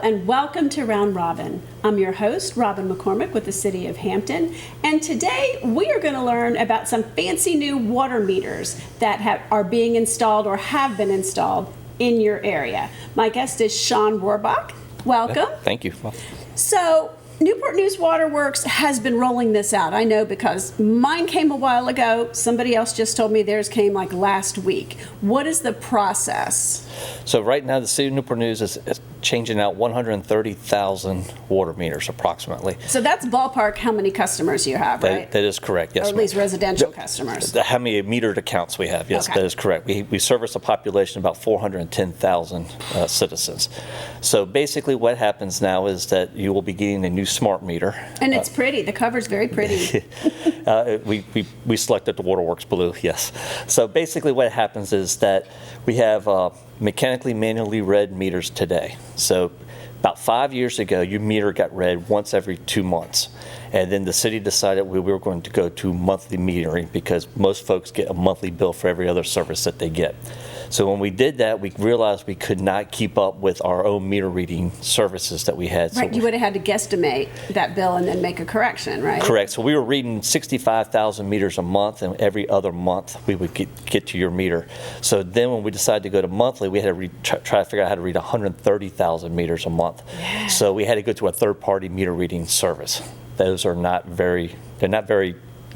and welcome to Round Robin. I'm your host, Robin McCormick with the City of Hampton, and today we are going to learn about some fancy new water meters that are being installed or have been installed in your area. My guest is Shawn Rohrbach. Welcome. Thank you. So, Newport News Waterworks has been rolling this out. I know because mine came a while ago. Somebody else just told me theirs came like last week. What is the process? So right now the City of Newport News is changing out 130,000 water meters approximately. So that's ballpark how many customers you have, right? That is correct, yes. Or at least residential customers. How many metered accounts we have, yes, Okay. That is correct. We service a population of about 410,000 citizens. So basically what happens now is that you will be getting a new smart meter. And it's pretty. The cover's very pretty. We selected the Waterworks blue, yes. So basically what happens is that we have mechanically manually read meters today. So about 5 years ago, your meter got read once every 2 months. And then the city decided we were going to go to monthly metering because most folks get a monthly bill for every other service that they get. So when we did that, we realized we could not keep up with our own meter reading services that we had. Right, So you would have had to guesstimate that bill and then make a correction, right? correct. So we were reading 65,000 meters a month, and every other month we would get to your meter. So then when we decided to go to monthly, we had to try to figure out how to read 130,000 meters a month. Yeah. So we had to go to a third-party meter reading service. Those are not very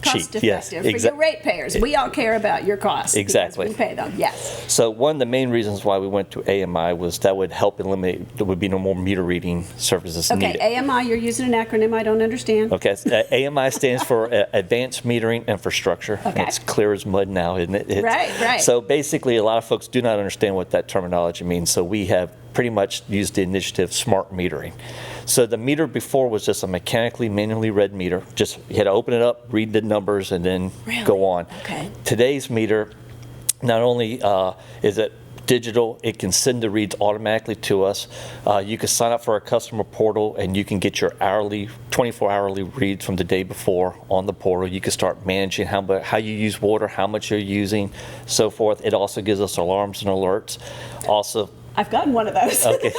Cost cheap. Yes, effective for your ratepayers. We all care about your costs. Exactly. Because we pay them, yes. So one of the main reasons why we went to AMI was that would help eliminate, there would be no more meter reading services Okay, needed. AMI, you're using an acronym I don't understand. Okay, AMI stands for Advanced Metering Infrastructure. Okay. It's clear as mud now, isn't it? Right. So basically, a lot of folks do not understand what that terminology means. So we have pretty much used the initiative smart metering. So the meter before was just a mechanically manually read meter. Just you had to open it up, read the numbers, and then go on. Okay. Today's meter, not only is it digital, it can send the reads automatically to us. You can sign up for our customer portal and you can get your 24 hourly reads from the day before on the portal. You can start managing how you use water, how much you're using, so forth. It also gives us alarms and alerts. Also, I've gotten one of those. Okay.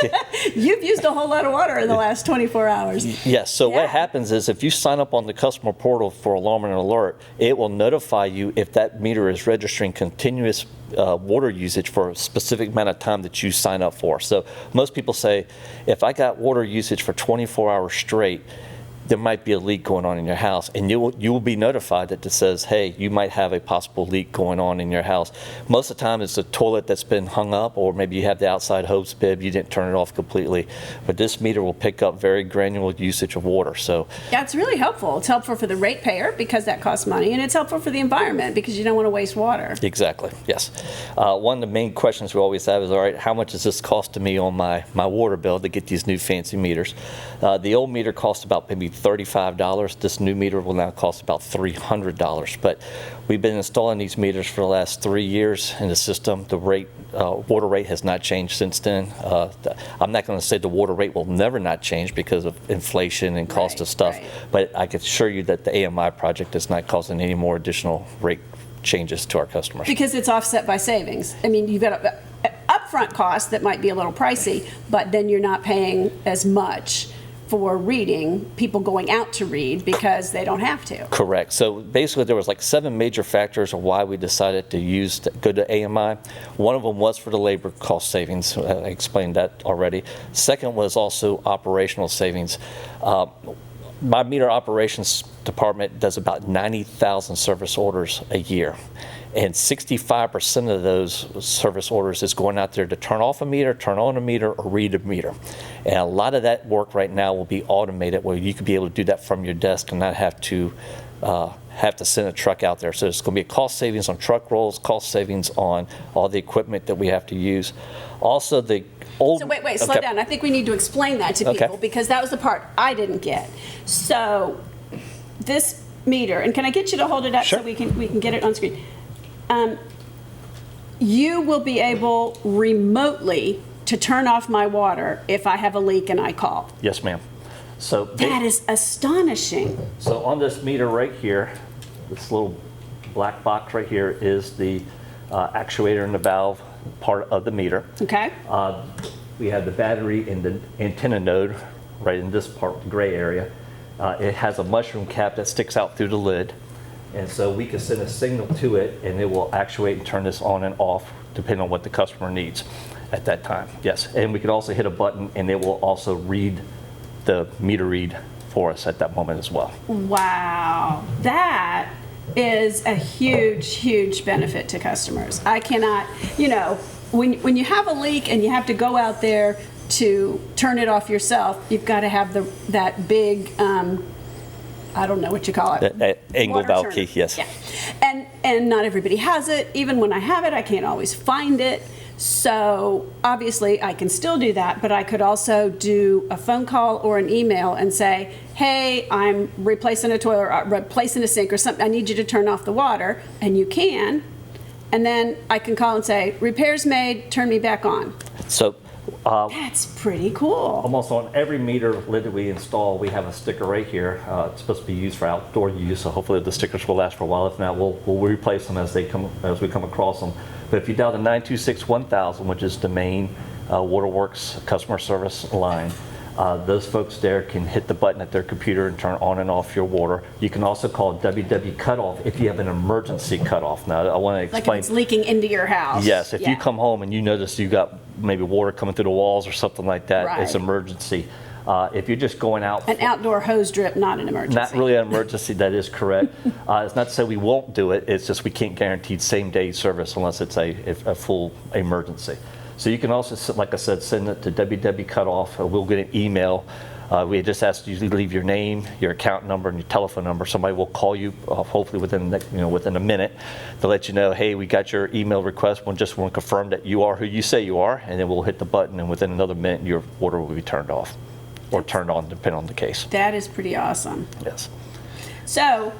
You've used a whole lot of water in the last 24 hours. Yes. So Yeah. what happens is if you sign up on the customer portal for alarm and alert, it will notify you if that meter is registering continuous water usage for a specific amount of time that you sign up for. So most people say, if I got water usage for 24 hours straight, there might be a leak going on in your house, and you will be notified that it says, hey, you might have a possible leak going on in your house. Most of the time it's the toilet that's been hung up, or maybe you have the outside hose bib, you didn't turn it off completely. But this meter will pick up very granular usage of water. So Yeah, it's really helpful. It's helpful for the ratepayer because that costs money, and it's helpful for the environment because you don't want to waste water. exactly, yes. One of the main questions we always have is, all right, how much does this cost to me on my water bill to get these new fancy meters? The old meter cost about maybe $35. This new meter will now cost about $300. But we've been installing these meters for the last 3 years in the system. The water rate has not changed since then. I'm not going to say the water rate will never not change because of inflation and cost Right, of stuff, right. but I can assure you that the AMI project is not causing any more additional rate changes to our customers. Because it's offset by savings. I mean, you've got an upfront cost that might be a little pricey, but then you're not paying as much for reading, people going out to read because they don't have to. Correct. So basically there was like 7 major factors of why we decided to go to AMI. One of them was for the labor cost savings. I explained that already. Second was also operational savings. My meter operations department does about 90,000 service orders a year. And 65% of those service orders is going out there to turn off a meter, turn on a meter, or read a meter. And a lot of that work right now will be automated where you could be able to do that from your desk and not have to send a truck out there. So there's going to be a cost savings on truck rolls, cost savings on all the equipment that we have to use. Also, the old... So wait, slow Okay. down. I think we need to explain that to Okay. people because that was the part I didn't get. So this meter, and can I get you to hold it up Sure. so we can get it on screen? You will be able remotely to turn off my water if I have a leak and I call. Yes, ma'am. So That is astonishing. So on this meter right here, this little black box right here is the actuator and the valve part of the meter. Okay. we have the battery in the antenna node right in this part, the gray area. It has a mushroom cap that sticks out through the lid. And so we can send a signal to it and it will actuate and turn this on and off depending on what the customer needs at that time. Yes, and we can also hit a button and it will also read the meter read for us at that moment as well. Wow, that is a huge, huge benefit to customers. I cannot, you know, when you have a leak and you have to go out there to turn it off yourself, you've got to have that big, I don't know what you call it. That angle valve turner. key, yes. Yeah. And not everybody has it. Even when I have it, I can't always find it. So obviously I can still do that, but I could also do a phone call or an email and say, hey, I'm replacing a toilet or replacing a sink or something. I need you to turn off the water. And you can. And then I can call and say, repairs made, turn me back on. So That's pretty cool. almost on every meter lid that we install, we have a sticker right here. It's supposed to be used for outdoor use, so hopefully the stickers will last for a while. If not, we'll replace them as we come across them. But if you dial the 926-1000, which is the main Waterworks customer service line, those folks there can hit the button at their computer and turn on and off your water. You can also call WW cutoff if you have an emergency cutoff. Now, I want to explain. Like if it's leaking into your house. Yes, if you come home and you notice you got maybe water coming through the walls or something like that, Right. it's emergency. If you're just going out. An outdoor hose drip, not an emergency. Not really an emergency, that is correct. It's not to say we won't do it, it's just we can't guarantee same day service unless it's a full emergency. So you can also, like I said, send it to WW Cutoff. We'll get an email. We just ask you to leave your name, your account number, and your telephone number. Somebody will call you, hopefully within within a minute, to let you know, hey, we got your email request. We just want to confirm that you are who you say you are, and then we'll hit the button, and within another minute, your water will be turned off or turned on, depending on the case. That is pretty awesome. Yes. So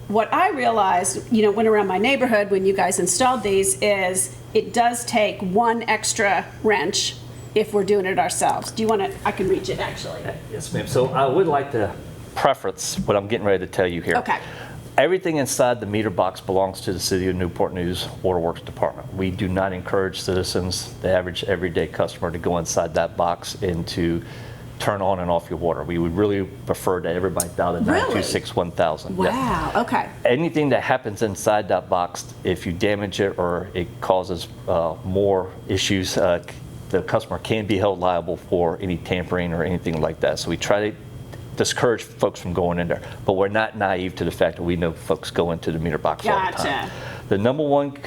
what I realized, went around my neighborhood when you guys installed these, is it does take one extra wrench if we're doing it ourselves. Do you want to, I can reach it actually. Yes, ma'am. So I would like to preference what I'm getting ready to tell you here. Okay. Everything inside the meter box belongs to the City of Newport News Waterworks Department. We do not encourage citizens, the average everyday customer, to go inside that box and to turn on and off your water. We would really prefer that everybody dial the 926-1000. Wow, Yeah. okay. Anything that happens inside that box, if you damage it or it causes more issues, the customer can be held liable for any tampering or anything like that. So we try to discourage folks from going in there, but we're not naive to the fact that we know folks go into the meter box all the time. Gotcha. The number one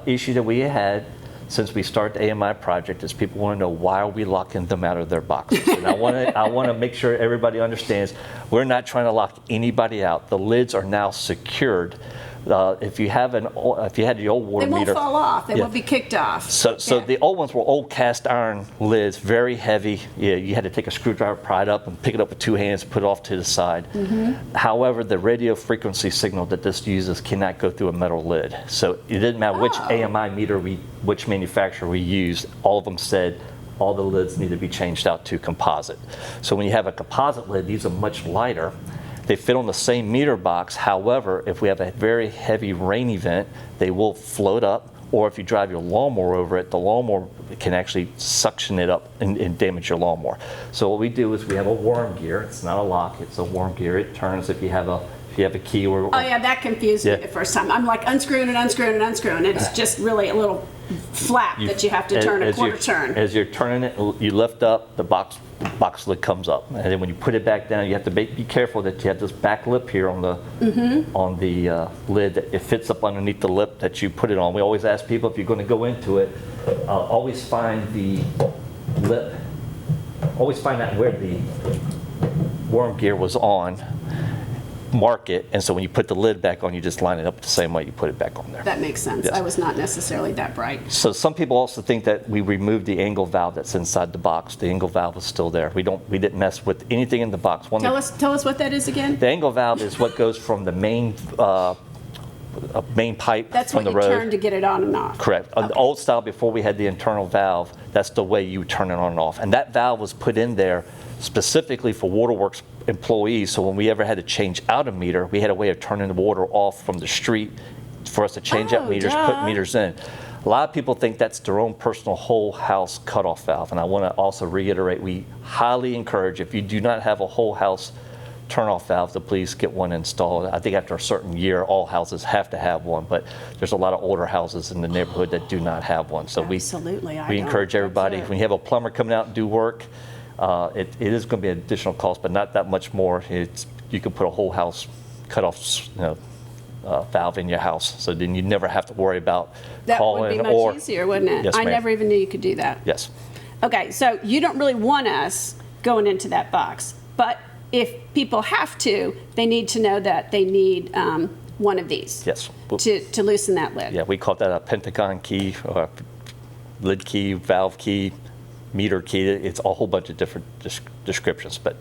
issue that we had since we started the AMI project is people want to know, why are we locking them out of their boxes? And I want to make sure everybody understands we're not trying to lock anybody out. The lids are now secured. If you had the old water They won't meter, fall off. They won't be kicked off. So Okay. the old ones were old cast iron lids, very heavy. Yeah, you had to take a screwdriver, pry it up, and pick it up with two hands, put it off to the side. Mm-hmm. However, the radio frequency signal that this uses cannot go through a metal lid. So it didn't matter which AMI meter which manufacturer we used, all of them said all the lids need to be changed out to composite. So when you have a composite lid, these are much lighter. They fit on the same meter box. However, if we have a very heavy rain event, they will float up, or if you drive your lawnmower over it, the lawnmower can actually suction it up and damage your lawnmower. So what we do is we have a worm gear. It's not a lock, it's a worm gear. It turns if you have a key or... Oh yeah, that confused me the first time. I'm like unscrewing and unscrewing and unscrewing. It's just really a little flap that you have to turn a quarter turn. As you're turning it, you lift up, the box lid comes up, and then when you put it back down, you have to be careful that you have this back lip here on the lid that it fits up underneath the lip that you put it on. We always ask people, if you're going to go into it, always find the lip, always find out where the worm gear was on, mark it, and so when you put the lid back on, you just line it up the same way you put it back on there. That makes sense. Yes. I was not necessarily that bright. So some people also think that we removed the angle valve that's inside the box. The angle valve is still there. We didn't mess with anything in the box. Tell us what that is again. The angle valve is what goes from the main pipe That's from what the you road. turn to get it on and off. Correct. On the old style, before we had the internal valve, that's the way you turn it on and off. And that valve was put in there specifically for Waterworks employees, so when we ever had to change out a meter, we had a way of turning the water off from the street for us to change out meters, put meters in. A lot of people think that's their own personal whole house cutoff valve, and I want to also reiterate, we highly encourage, if you do not have a whole house turnoff valve, to please get one installed. I think after a certain year, all houses have to have one, but there's a lot of older houses in the neighborhood that do not have one. So Absolutely, we encourage everybody, That's it. when you have a plumber coming out and do work, it is going to be an additional cost, but not that much more. You can put a whole house cutoff, valve in your house, so then you never have to worry about calling. That would be much easier, wouldn't it? Yes, I ma'am. never even knew you could do that. Yes. Okay, so you don't really want us going into that box, but if people have to, they need to know that they need one of these. Yes. To loosen that lid. Yeah, we call that a pentagon key, or lid key, valve key, meter key. It's a whole bunch of different descriptions, but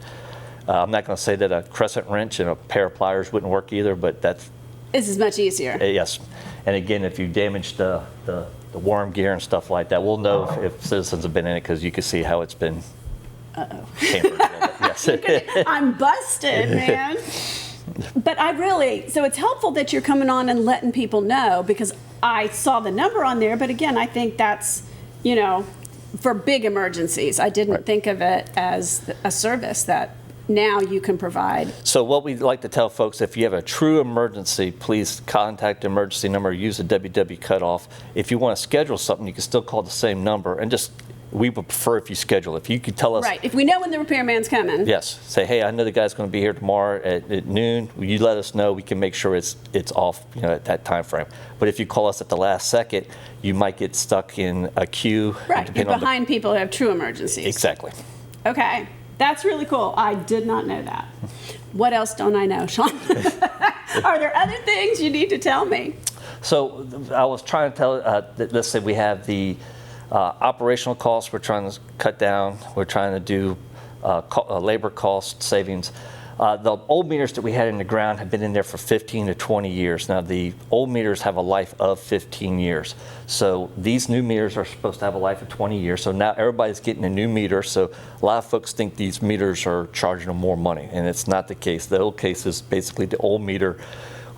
I'm not going to say that a crescent wrench and a pair of pliers wouldn't work either, but that's... This is much easier. Yes. And again, if you damage the worm gear and stuff like that, we'll know if citizens have been in it, because you can see how it's been tampered a little bit. Yes. I'm busted, man. But so it's helpful that you're coming on and letting people know, because I saw the number on there, but again, I think that's, for big emergencies. I didn't think of it as a service that now you can provide. So what we like to tell folks, if you have a true emergency, please contact the emergency number, use the WW cutoff. If you want to schedule something, you can still call the same number, and we would prefer if you schedule. If you could tell us. Right, if we know when the repairman's coming. Yes, say, hey, I know the guy's going to be here tomorrow at noon. Will you let us know? We can make sure it's off, at that time frame. But if you call us at the last second, you might get stuck in a queue. Right, you're behind people who have true emergencies. Exactly. Okay, that's really cool. I did not know that. What else don't I know, Shawn? Are there other things you need to tell me? So I was trying to tell, let's say we have the operational costs we're trying to cut down. We're trying to do labor cost savings. The old meters that we had in the ground have been in there for 15 to 20 years. Now, the old meters have a life of 15 years. So these new meters are supposed to have a life of 20 years. So now everybody's getting a new meter. So a lot of folks think these meters are charging them more money, and it's not the case. The old case is basically the old meter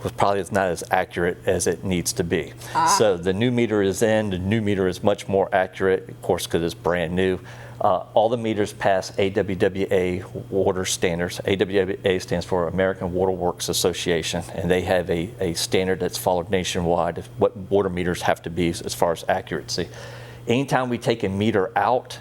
was probably not as accurate as it needs to be. So the new meter is in. The new meter is much more accurate, of course, because it's brand new. All the meters pass AWWA water standards. AWWA stands for American Waterworks Association, and they have a standard that's followed nationwide of what water meters have to be as far as accuracy. Anytime we take a meter out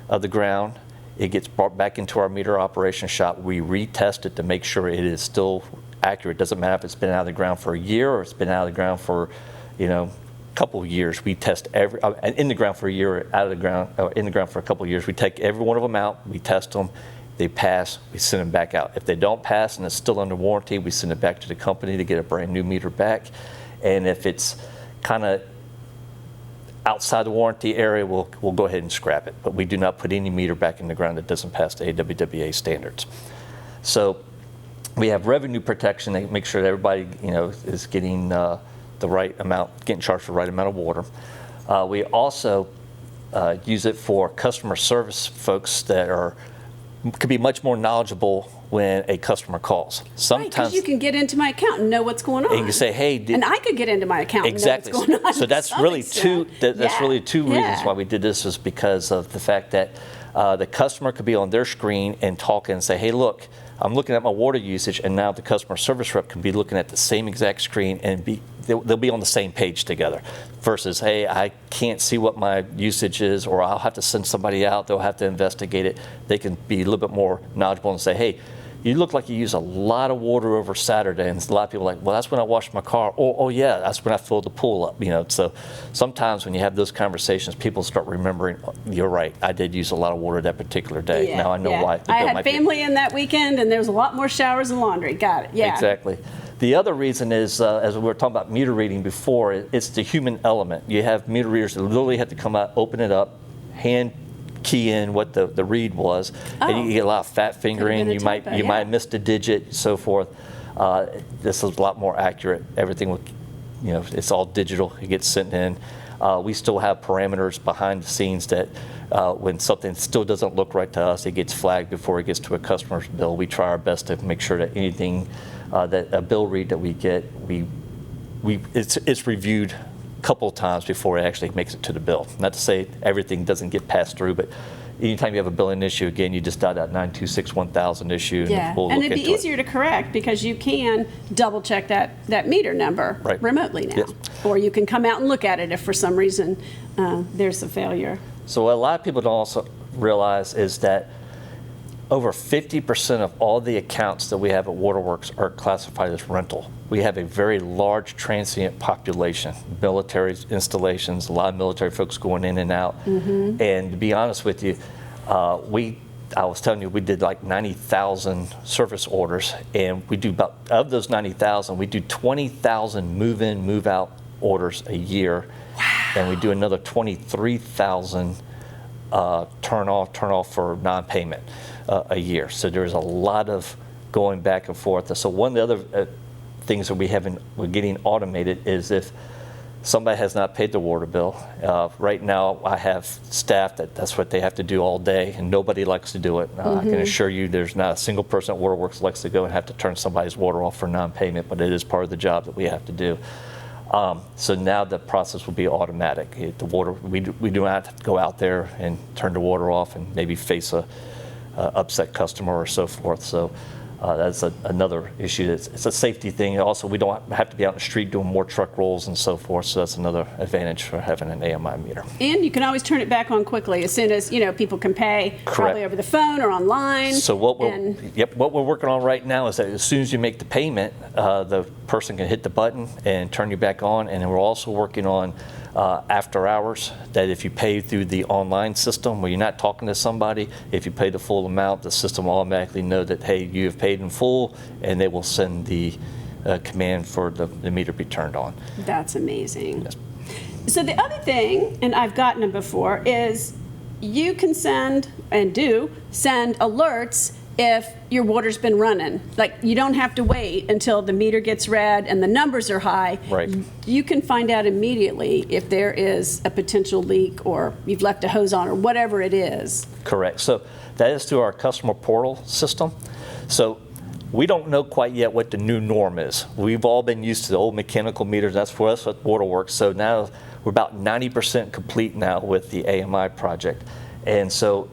of the ground, it gets brought back into our meter operation shop. We retest it to make sure it is still accurate. Doesn't matter if it's been out of the ground for a year or it's been out of the ground for, couple of years. We test in the ground for a year, out of the ground, or in the ground for a couple of years. We take every one of them out, we test them, they pass, we send them back out. If they don't pass and it's still under warranty, we send it back to the company to get a brand new meter back. And if it's kind of outside the warranty area, we'll go ahead and scrap it. But we do not put any meter back in the ground that doesn't pass the AWWA standards. So we have revenue protection to make sure that everybody is getting the right amount, getting charged the right amount of water. We also use it for customer service folks that could be much more knowledgeable when a customer calls. Sometimes because you can get into my account and know what's going on. And you can say, hey, and I could get into my account exactly. and know what's going on. So that's really really two reasons why we did this, is because of the fact that the customer could be on their screen and talk and say, hey, look, I'm looking at my water usage, and now the customer service rep can be looking at the same exact screen and they'll be on the same page together, versus, hey, I can't see what my usage is, or I'll have to send somebody out, they'll have to investigate it. They can be a little bit more knowledgeable and say, hey, you look like you use a lot of water over Saturday. And a lot of people are like, well, that's when I washed my car. Oh yeah, that's when I filled the pool up. So sometimes when you have those conversations, people start remembering, you're right, I did use a lot of water that particular day. Now I know why. I had family in that weekend, and there was a lot more showers and laundry. Got it, yeah. Exactly. The other reason is, as we were talking about meter reading before, it's the human element. You have meter readers that literally have to come out, open it up, hand key in what the read was, and you get a lot of fat fingering. You might have missed a digit, so forth. This is a lot more accurate. Everything, it's all digital. It gets sent in. We still have parameters behind the scenes that when something still doesn't look right to us, it gets flagged before it gets to a customer's bill. We try our best to make sure that anything that a bill read that we get, it's reviewed couple of times before it actually makes it to the bill. Not to say everything doesn't get passed through, but anytime you have a billing issue, again, you just dial that 926-1000 issue. Yeah, we'll and look it'd be into easier to correct because you can double check that meter number Right. remotely now. Yes. Or you can come out and look at it if for some reason there's a failure. So what a lot of people don't also realize is that over 50% of all the accounts that we have at Waterworks are classified as rental. We have a very large transient population, military installations, a lot of military folks going in and out. And to be honest with you, I was telling you, we did like 90,000 service orders, and we do about, of those 90,000, we do 20,000 move-in, move-out orders a year. Wow. And we do another 23,000 turn off for non-payment a year. So there's a lot of going back and forth. So one of the other things that we're getting automated is if somebody has not paid the water bill. Right now I have staff that's what they have to do all day, and nobody likes to do it. I can assure you there's not a single person at Waterworks likes to go and have to turn somebody's water off for non-payment, but it is part of the job that we have to do. So now the process will be automatic. The water, we do not have to go out there and turn the water off and maybe face a upset customer or so forth. So that's another issue. It's a safety thing. Also, we don't have to be out in the street doing more truck rolls and so forth. So that's another advantage for having an AMI meter. And you can always turn it back on quickly as soon as people can pay. Correct. Probably over the phone or online. So what we're working on right now is that as soon as you make the payment, the person can hit the button and turn you back on. And then we're also working on after hours, that if you pay through the online system where you're not talking to somebody, if you pay the full amount, the system will automatically know that, hey, you have paid in full, and they will send the command for the meter to be turned on. That's amazing. Yes. So the other thing, and I've gotten it before, is you can send, and do, send alerts if your water's been running. Like, you don't have to wait until the meter gets read and the numbers are high. Right. You can find out immediately if there is a potential leak or you've left a hose on or whatever it is. Correct. So that is through our customer portal system. So we don't know quite yet what the new norm is. We've all been used to the old mechanical meters. That's for us at Waterworks. So now we're about 90% complete now with the AMI project. And so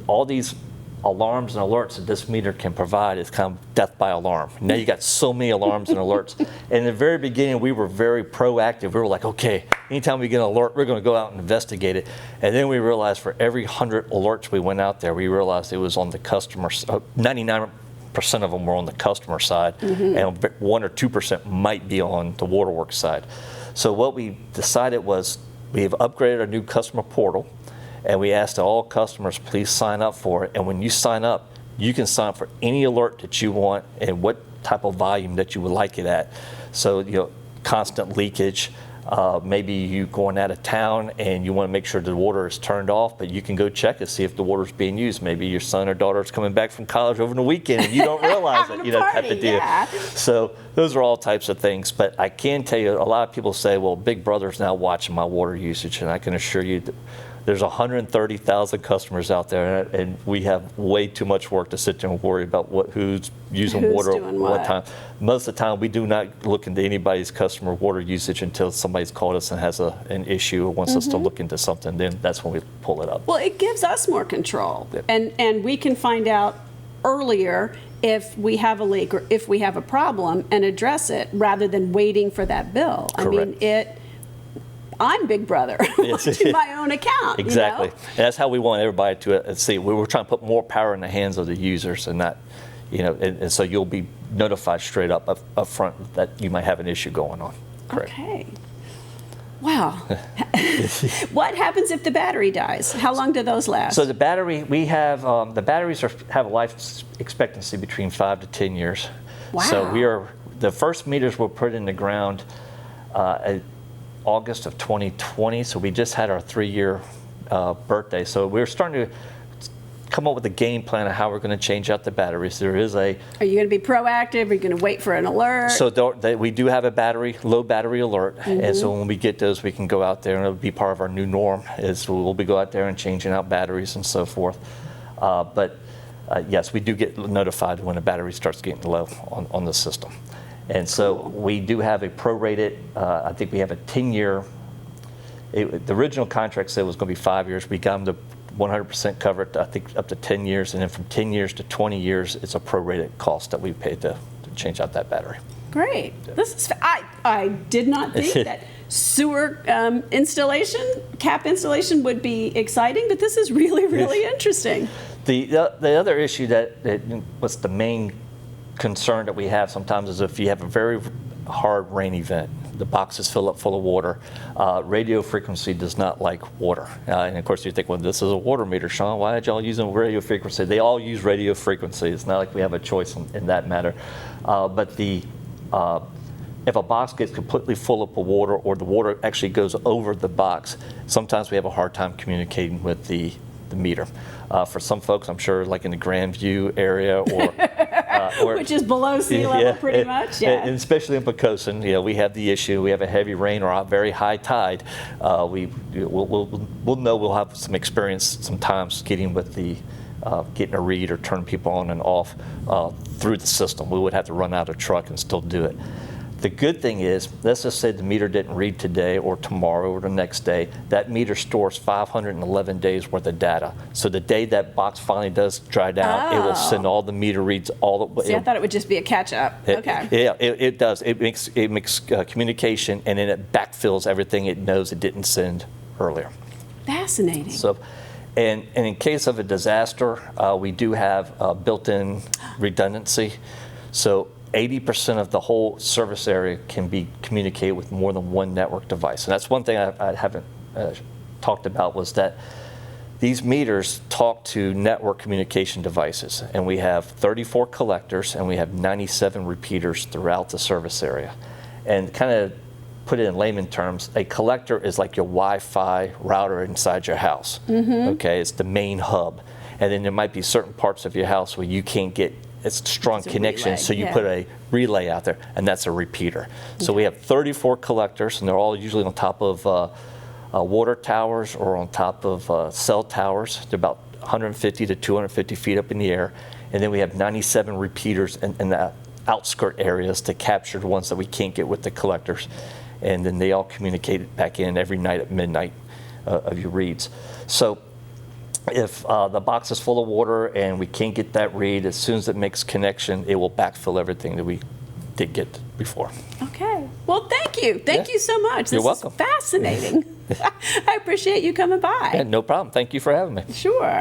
all these alarms and alerts that this meter can provide is kind of death by alarm. Now you got so many alarms and alerts. In the very beginning, we were very proactive. We were like, okay, anytime we get an alert, we're going to go out and investigate it. And then we realized for every 100 alerts we went out there, we realized it was on the customer, 99% of them were on the customer side, and 1 or 2% might be on the Waterworks side. So what we decided was we have upgraded our new customer portal, and we asked all customers, please sign up for it. And when you sign up, you can sign up for any alert that you want and what type of volume that you would like it at. So, constant leakage, maybe you going out of town and you want to make sure the water is turned off, but you can go check to see if the water is being used. Maybe your son or daughter is coming back from college over the weekend and you don't realize it, type of deal. Yeah. So those are all types of things. But I can tell you, a lot of people say, well, Big Brother's now watching my water usage, and I can assure you that there's 130,000 customers out there, and we have way too much work to sit there and worry about who's using water at what time. Most of the time, we do not look into anybody's customer water usage until somebody's called us and has an issue or wants us to look into something. Then that's when we pull it up. Well, it gives us more control, Yep. and we can find out earlier if we have a leak or if we have a problem and address it rather than waiting for that bill. Correct. I mean, I'm Big Brother to my own account. Exactly. And that's how we want everybody to see. We were trying to put more power in the hands of the users and not, and so you'll be notified straight up front that you might have an issue going on. Correct. Okay. Wow. What happens if the battery dies? How long do those last? So the battery, we have, the batteries have a life expectancy between 5 to 10 years. Wow. So the first meters were put in the ground August of 2020, so we just had our 3-year birthday. So we're starting to come up with a game plan of how we're going to change out the batteries. Are you going to be proactive? Are you going to wait for an alert? So we do have a low battery alert, and so when we get those, we can go out there, and it'll be part of our new norm. We'll go out there and changing out batteries and so forth. But yes, we do get notified when a battery starts getting low on the system. And so we do have a prorated, I think we have a 10-year, the original contract said it was going to be 5 years. We got them to 100% covered, I think up to 10 years. And then from 10 years to 20 years, it's a prorated cost that we pay to change out that battery. Great. This is, I did not think that sewer installation, cap installation would be exciting, but this is really, really interesting. The other issue that was the main concern that we have sometimes is if you have a very hard rain event, the boxes fill up full of water, radio frequency does not like water. And of course you think, well, this is a water meter, Shawn, why did y'all use radio frequency? They all use radio frequency. It's not like we have a choice in that matter. But if a box gets completely full up of water or the water actually goes over the box, sometimes we have a hard time communicating with the meter. For some folks, I'm sure, like in the Grandview area, or which is below sea level, pretty much. Yeah, and especially in Poquoson, we have the issue. We have a heavy rain or a very high tide. We'll know we'll have some experience sometimes getting with the getting a read or turn people on and off through the system. We would have to run out a truck and still do it. The good thing is, let's just say the meter didn't read today or tomorrow or the next day. That meter stores 511 days worth of data. So the day that box finally does dry down, it will send all the meter reads all the way. See, I thought it would just be a catch-up. Okay. It does. It makes communication, and then it backfills everything it knows it didn't send earlier. Fascinating. So, and in case of a disaster, we do have built-in redundancy. So 80% of the whole service area can be communicated with more than one network device. And that's one thing I haven't talked about, was that these meters talk to network communication devices. And we have 34 collectors and we have 97 repeaters throughout the service area. And kind of put it in layman terms, a collector is like your Wi-Fi router inside your house. Okay, it's the main hub. And then there might be certain parts of your house where you can't get it's a strong connection, relay. So you put a relay out there, and that's a repeater. So we have 34 collectors, and they're all usually on top of water towers or on top of cell towers. They're about 150 to 250 feet up in the air. And then we have 97 repeaters in the outskirt areas to capture the ones that we can't get with the collectors. And then they all communicate back in every night at midnight of your reads. So if the box is full of water and we can't get that read, as soon as it makes connection, it will backfill everything that we did get before. Okay. Well, thank you. Thank you so much. You're welcome. This is fascinating. I appreciate you coming by. Yeah, no problem. Thank you for having me. Sure.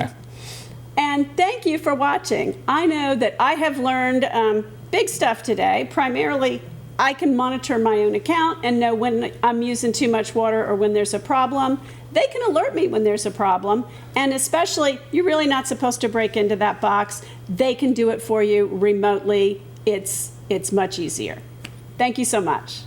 And thank you for watching. I know that I have learned big stuff today. Primarily, I can monitor my own account and know when I'm using too much water or when there's a problem. They can alert me when there's a problem, and especially, you're really not supposed to break into that box. They can do it for you remotely. It's much easier. Thank you so much.